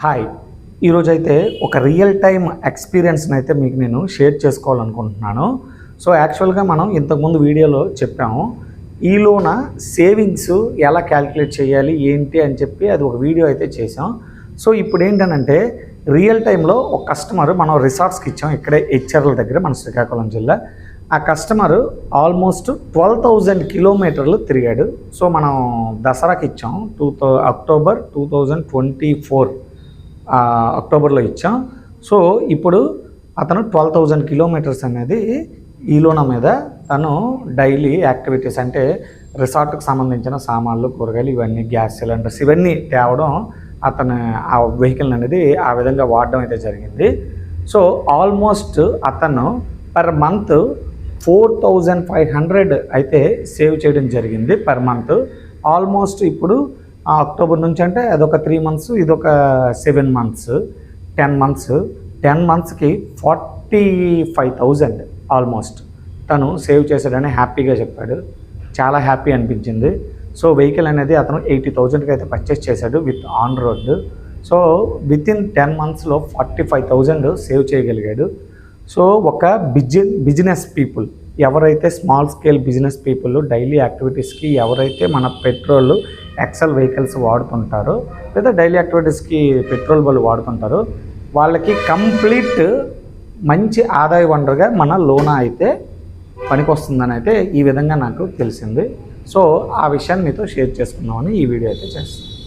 Hi, ఈరోజైతే ఒక real time ఎక్స్పీరియన్స్ని అయితే మీకు నేను షేర్ చేసుకోవాలనుకుంటున్నాను. సో యాక్చువల్గా మనం ఇంతకుముందు వీడియోలో చెప్పాము, ఈలోన సేవింగ్స్ ఎలా క్యాలిక్యులేట్ చేయాలి ఏంటి అని చెప్పి అది ఒక వీడియో అయితే చేసాం. సో ఇప్పుడు ఏంటంటే రియల్ టైంలో ఒక కస్టమర్ మనం రిసార్ట్స్కి ఇచ్చాం, ఇక్కడే హెచ్ఆర్ల దగ్గర మన శ్రీకాకుళం జిల్లా. ఆ కస్టమరు ఆల్మోస్ట్ 12,000 కిలోమీటర్లు తిరిగాడు. సో మనం దసరాకి ఇచ్చాం, అక్టోబర్ 2024 అక్టోబర్లో ఇచ్చాం. సో ఇప్పుడు అతను 12,000 కిలోమీటర్స్ అనేది ఈలోన మీద తను డైలీ యాక్టివిటీస్ అంటే రిసార్ట్కి సంబంధించిన సామాన్లు, కూరగాయలు, ఇవన్నీ గ్యాస్ సిలిండర్స్ ఇవన్నీ తేవడం, అతను ఆ వెహికల్ అనేది ఆ విధంగా వాడడం అయితే జరిగింది. సో ఆల్మోస్ట్ అతను పర్ మంత్ 4,500 అయితే సేవ్ చేయడం జరిగింది పర్ మంత్. ఆల్మోస్ట్ ఇప్పుడు అక్టోబర్ నుంచి అంటే అదొక 3 మంత్స్, ఇదొక 7 మంత్స్, 10 మంత్స్. 10 మంత్స్కి 45,000 ఆల్మోస్ట్ తను సేవ్ చేశాడని హ్యాపీగా చెప్పాడు. చాలా హ్యాపీ అనిపించింది. సో వెహికల్ అనేది అతను 80,000కి అయితే పర్చేస్ చేశాడు with on road. So within 10 మంత్స్లో 45,000 సేవ్ చేయగలిగాడు. సో ఒక బిజినెస్ పీపుల్ ఎవరైతే small scale business people daily యాక్టివిటీస్కి ఎవరైతే మన పెట్రోల్ ఎక్సెల్ వెహికల్స్ వాడుతుంటారో లేదా డైలీ యాక్టివిటీస్కి పెట్రోల్ వాళ్ళు వాడుతుంటారో వాళ్ళకి కంప్లీట్ మంచి ఆదాయ వనరుగా మన లోనా అయితే పనికొస్తుందని అయితే ఈ విధంగా నాకు తెలిసింది. సో ఆ విషయాన్ని మీతో షేర్ చేసుకుందామని ఈ వీడియో అయితే చేస్తాను.